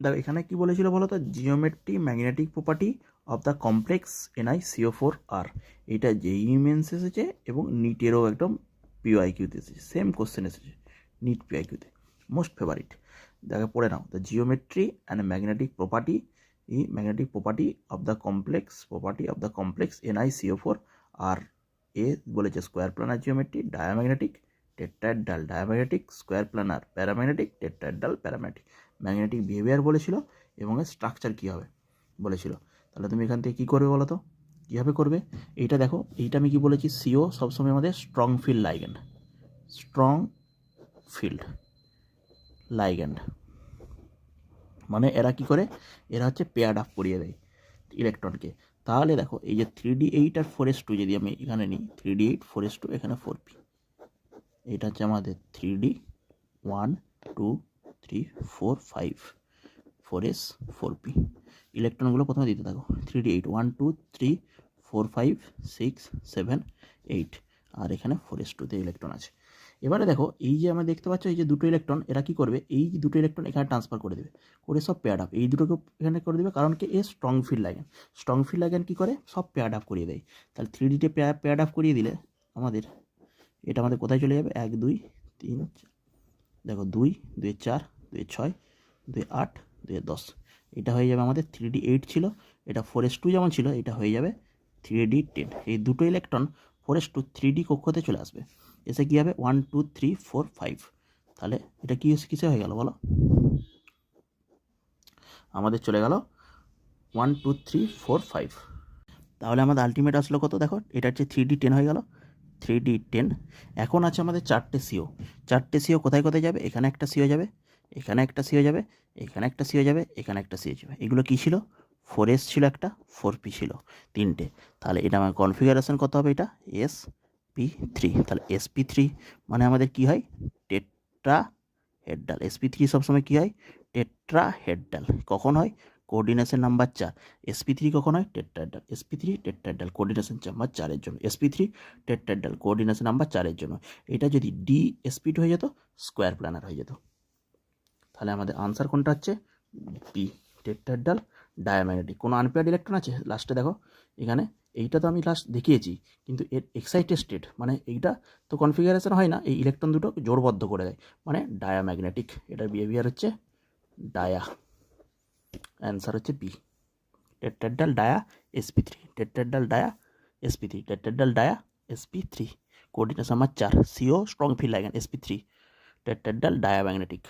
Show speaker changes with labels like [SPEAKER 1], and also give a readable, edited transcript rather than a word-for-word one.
[SPEAKER 1] দেখো এখানে কি বলেছিল বলো তো, geometry magnetic property of the complex NiCO4R। এটা যেই মেন্স এসেছে এবং নিটেরও একদম পিওআইকিউতে এসেছে, সেম কোশ্চেন এসেছে নিট পিওআইকিউতে, মোস্ট ফেভারিট। দেখো পড়ে নাও, the geometry and magnetic property of the complex NiCO4R। এ বলেছে square planar geometry, diamagnetic, tetrahedral diamagnetic, square planar paramagnetic, tetrahedral paramagnetic. Magnetic behaviour বলেছিল এবং এর স্ট্রাকচার কী হবে বলেছিল। তাহলে তুমি এখান থেকে কী করবে বলো তো, কীভাবে করবে? এইটা দেখো, এইটা আমি কি বলেছি, সিও সবসময় আমাদের strong field ligand, strong field লাইগ্যান্ড মানে এরা কি করে, এরা হচ্ছে পেয়ার্ড আপ করিয়ে দেয় ইলেকট্রনকে। তাহলে দেখো এই যে 3d8 আর 4s2 যদি আমি এখানে নিই, 3d8 4s2 এখানে 4p, এটা হচ্ছে আমাদের 3d 1 2 3 4 5 4s 4p। ইলেকট্রনগুলো প্রথমে দিতে থাকো, 3d8 1 2 3 4 5 6 7 8, আর এখানে 4s2তে ইলেকট্রন আছে। এবারে দেখো এই যে আমরা দেখতে পাচ্ছ এই যে দুটো ইলেকট্রন, এরা কি করবে, এই দুটো ইলেকট্রন এখানে ট্রান্সফার করে দেবে, করে সব পেয়ার্ড আপ এই দুটোকে এখানে করে দেবে, কারণ কি এ strong field ligand. Strong field ligand কী করে, সব পেয়ার্ড আপ করিয়ে দেয়। তাহলে 3dতে পেয়ার্ড আপ করিয়ে দিলে আমাদের এটা আমাদের কোথায় চলে যাবে, 1 2 3, দেখো 2 2 4 2 6 2 8 2 10, এটা হয়ে যাবে আমাদের 3d8 ছিল, এটা 4s2 যেমন ছিল, এটা হয়ে যাবে 3d10। এই দুটো ইলেকট্রন 4s2 3d কক্ষতে চলে আসবে, এসে কী হবে 1 2 3 4 5। তাহলে এটা কি কিসে হয়ে গেল বলো, আমাদের চলে গেল 1 2 3 4 5। তাহলে আমাদের আলটিমেট আসলো কত, দেখো এটা হচ্ছে 3d10 হয়ে গেল, 3d10। এখন আছে আমাদের চারটে সিও, চারটে সিও কোথায় কোথায় যাবে, এখানে একটা সিও যাবে, এখানে একটা সিও যাবে, এখানে একটা সিও যাবে, এখানে একটা সিও যাবে। এগুলো কী ছিল, 4s ছিল একটা, 4p ছিল, তিনটে। তাহলে এটা আমার কনফিগারেশন কত হবে, এটা sp3। তাহলে sp3 মানে আমাদের কি হয়, টেট্রা হেডাল। sp3 সবসময় কী হয়, টেট্রা হেডাল। কখন হয়, কোঅর্ডিনেশন নাম্বার 4। sp3 কখন হয়, tetrahedral. sp3 tetrahedral coordination number 4-এর জন্য, sp3 টেট্রাহেড্রাল কোঅর্ডিনেশন নাম্বার 4-এর জন্য। এটা যদি sp2 হয়ে যেত, স্কোয়ার প্ল্যানার হয়ে যেত। তাহলে আমাদের আনসার কোনটা হচ্ছে, বি, টেট্রাহেড্রাল ডায়াম্যাগনেটিক। কোনো আনপেয়ার্ড ইলেকট্রন আছে লাস্টে, দেখো এখানে এইটা তো আমি লাস্ট দেখিয়েছি, কিন্তু এর এক্সাইটেড স্টেট মানে এইটা তো কনফিগারেশন হয় না, এই ইলেকট্রন দুটো জোড়বদ্ধ করে দেয়, মানে ডায়াম্যাগনেটিক। এটার বিহেভিয়ার হচ্ছে ডায়া, অ্যান্সার হচ্ছে B, tetrahedral dia sp3, tetrahedral dia sp3, tetrahedral dia sp3, coordination number 4, CO strong field ligand sp3, tetrahedral diamagnetic.